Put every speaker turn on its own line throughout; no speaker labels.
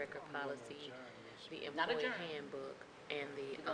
record policy, the
Not
employee
adjourn.
handbook, and the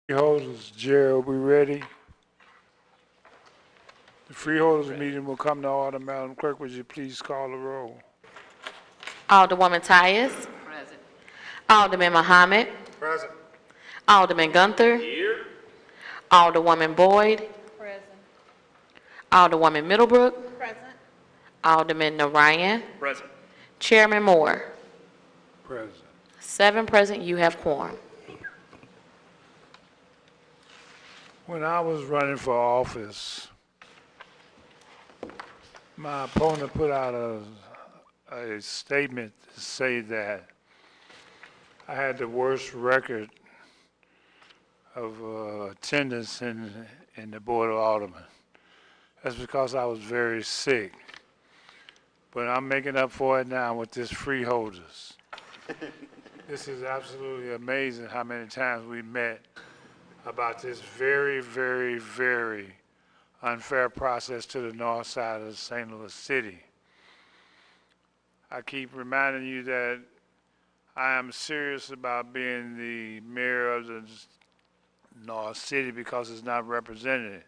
Freeholders, Gerald, we ready? The freeholders meeting will come to order. Madam Clerk, would you please call the roll?
Alderwoman Tyus.
Present.
Alderman Muhammad.
Present.
Alderman Gunther.
Here.
Alderwoman Boyd.
Present.
Alderwoman Middlebrook.
Present.
Alderman Narayan.
Present.
Chairman Moore.
Present.
7 present, you have quorum.
When I was running for office, my opponent put out a statement to say that I had the worst record of attendance in the Board of Aldermen. That's because I was very sick. But I'm making up for it now with this freeholders. This is absolutely amazing how many times we met about this very, very, very unfair process to the north side of St. Louis City. I keep reminding you that I am serious about being the mayor of the North City because it's not represented.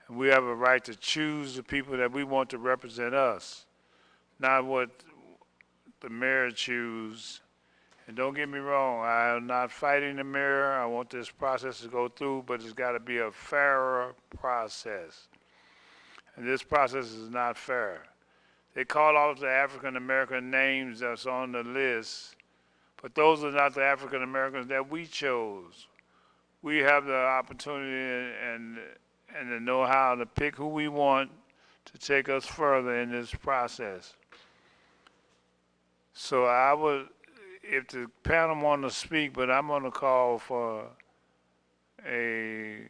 And we have a right to choose the people that we want to represent us, not what the mayor chooses. And don't get me wrong, I am not fighting the mayor. I want this process to go through, but it's got to be a fairer process. And this process is not fair. They call out the African American names that's on the list, but those are not the African Americans that we chose. We have the opportunity and the know-how to pick who we want to take us further in this process. So I would, if the panel want to speak, but I'm going to call for a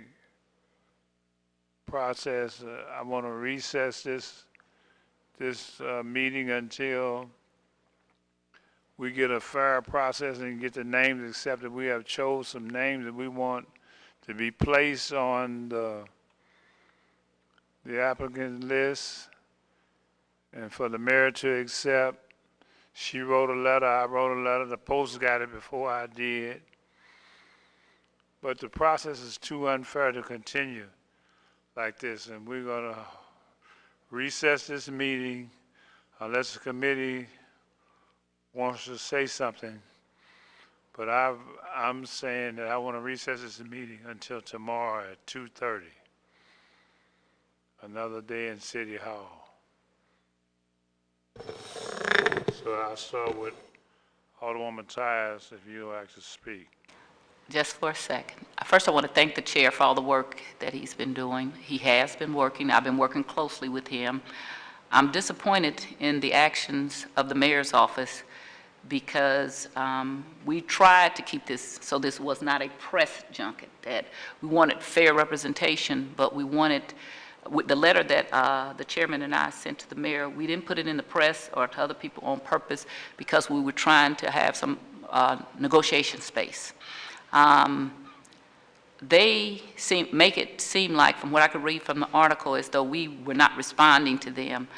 process. I want to recess this meeting until we get a fair process and get the names accepted. We have chose some names that we want to be placed on the applicant list and for the mayor to accept. She wrote a letter, I wrote a letter, the post got it before I did. But the process is too unfair to continue like this, and we're gonna recess this meeting unless the committee wants to say something. But I'm saying that I want to recess this meeting until tomorrow at 2:30. Another day in City Hall. So I'll start with Alderwoman Tyus, if you'd like to speak.
Just for a second. First, I want to thank the chair for all the work that he's been doing. He has been working. I've been working closely with him. I'm disappointed in the actions of the mayor's office because we tried to keep this so this was not a press junket, that we wanted fair representation, but we wanted, with the letter that the chairman and I sent to the mayor, we didn't put it in the press or to other people on purpose because we were trying to have some negotiation space. They make it seem like, from what I could read from the article, as though we were not responding to them.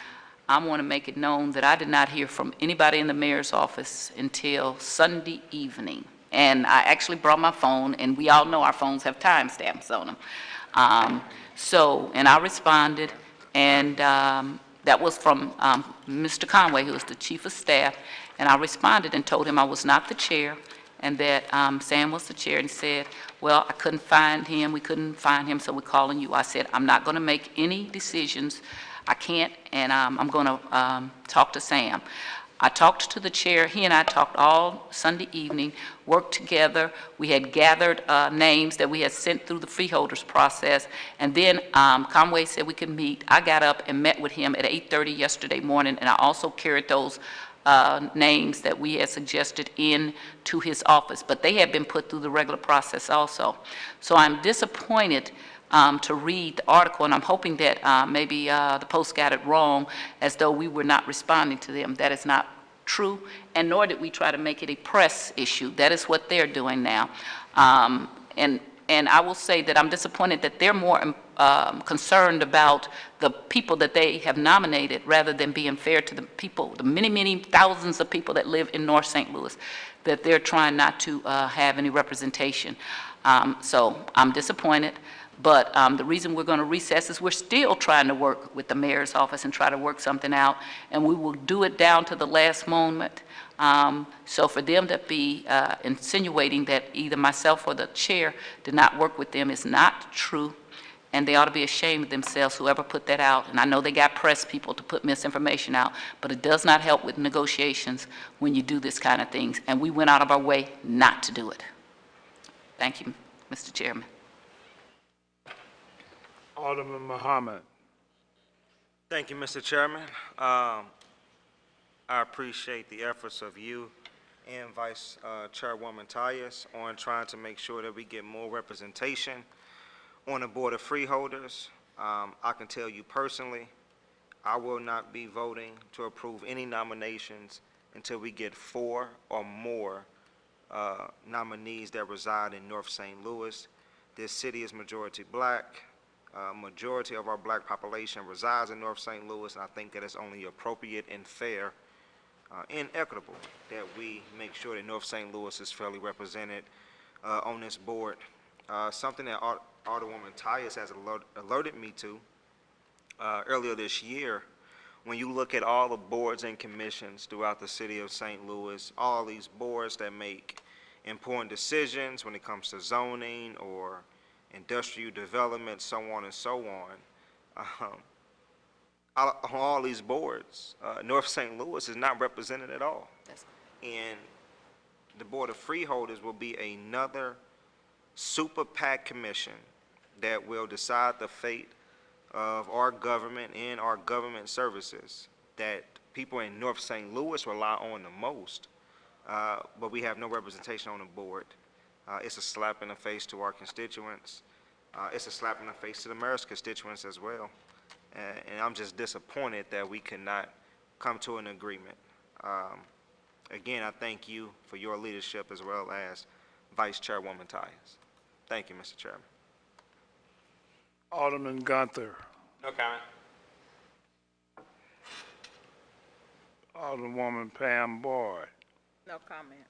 I want to make it known that I did not hear from anybody in the mayor's office until Sunday evening. And I actually brought my phone, and we all know our phones have timestamps on them. And I responded, and that was from Mr. Conway, who was the chief of staff, and I responded and told him I was not the chair, and that Sam was the chair, and he said, well, I couldn't find him, we couldn't find him, so we're calling you. I said, I'm not going to make any decisions, I can't, and I'm going to talk to Sam. I talked to the chair, he and I talked all Sunday evening, worked together, we had gathered names that we had sent through the freeholders process, and then Conway said we could meet. I got up and met with him at 8:30 yesterday morning, and I also carried those names that we had suggested in to his office, but they had been put through the regular process also. So I'm disappointed to read the article, and I'm hoping that maybe the Post got it wrong, as though we were not responding to them. That is not true, and nor did we try to make it a press issue. That is what they're doing now. And I will say that I'm disappointed that they're more concerned about the people that they have nominated rather than being fair to the people, the many, many thousands of people that live in North St. Louis, that they're trying not to have any representation. So I'm disappointed. But the reason we're going to recess is we're still trying to work with the mayor's office and try to work something out, and we will do it down to the last moment. So for them to be insinuating that either myself or the chair did not work with them is not true, and they ought to be ashamed of themselves, whoever put that out. And I know they got press people to put misinformation out, but it does not help with negotiations when you do this kind of things, and we went out of our way not to do it. Thank you, Mr. Chairman.
Alderman Muhammad.
Thank you, Mr. Chairman. I appreciate the efforts of you and Vice Chairwoman Tyus on trying to make sure that we get more representation on the Board of Freeholders. I can tell you personally, I will not be voting to approve any nominations until we get 4 or more nominees that reside in North St. Louis. This city is majority black. Majority of our black population resides in North St. Louis, and I think that it's only appropriate and fair and equitable that we make sure that North St. Louis is fairly represented on this board. Something that Alderwoman Tyus has alerted me to earlier this year, when you look at all the boards and commissions throughout the city of St. Louis, all these boards that make important decisions when it comes to zoning or industrial development, so on and so on. On all these boards, North St. Louis is not represented at all. And the Board of Freeholders will be another super PAC commission that will decide the fate of our government and our government services that people in North St. Louis rely on the most, but we have no representation on the board. It's a slap in the face to our constituents. It's a slap in the face to the mayor's constituents as well. And I'm just disappointed that we cannot come to an agreement. Again, I thank you for your leadership as well as Vice Chairwoman Tyus. Thank you, Mr. Chairman.
Alderman Gunther.
No comment.
Alderwoman Pam Boyd.
No comment.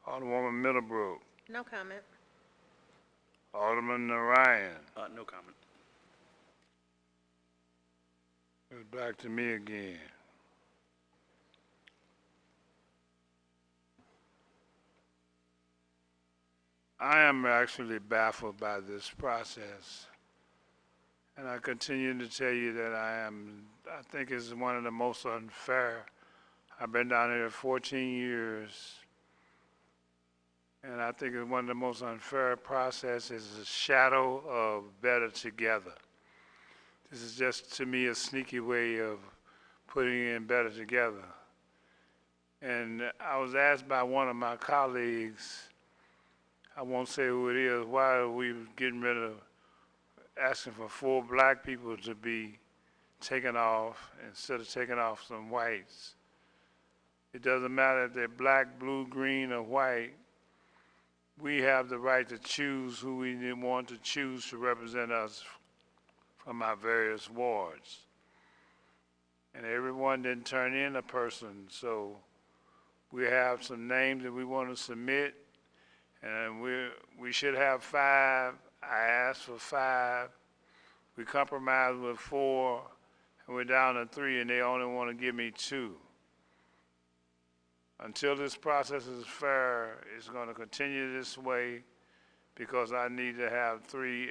Alderwoman Middlebrook.
No comment.
Alderman Narayan.
No comment.
It's back to me again. I am actually baffled by this process. And I continue to tell you that I think it's one of the most unfair. I've been down here 14 years. And I think it's one of the most unfair processes, a shadow of better together. This is just, to me, a sneaky way of putting in better together. And I was asked by one of my colleagues, I won't say who it is, why are we getting rid of asking for 4 black people to be taken off instead of taking off some whites. It doesn't matter if they're black, blue, green, or white. We have the right to choose who we want to choose to represent us from our various wards. and everyone didn't turn in a person, so we have some names that we want to submit, and we should have 5. I asked for 5. We compromised with 4, and we're down to 3, and they only want to give me 2. Until this process is fair, it's going to continue this way because I need to have 3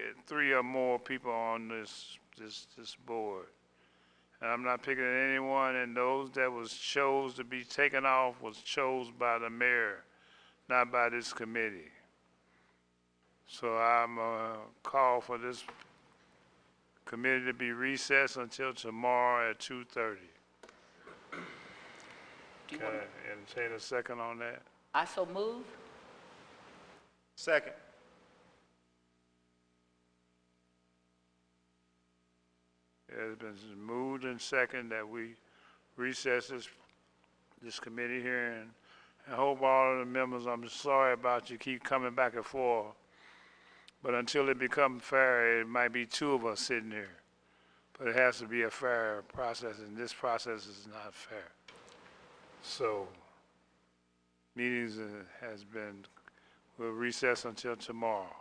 or more people on this board. And I'm not picking anyone, and those that was chose to be taken off was chose by the mayor, not by this committee. So I'm call for this committee to be recessed until tomorrow at 2:30.
Do you
Can
want,
I entertain a second on that?
I so move?
Second.
It has been moved and second that we recess this committee hearing. I hope all of the members, I'm sorry about you keep coming back and forth, but until it becomes fair, it might be 2 of us sitting here. But it has to be a fair process, and this process is not fair. So, meetings we'll recess until tomorrow.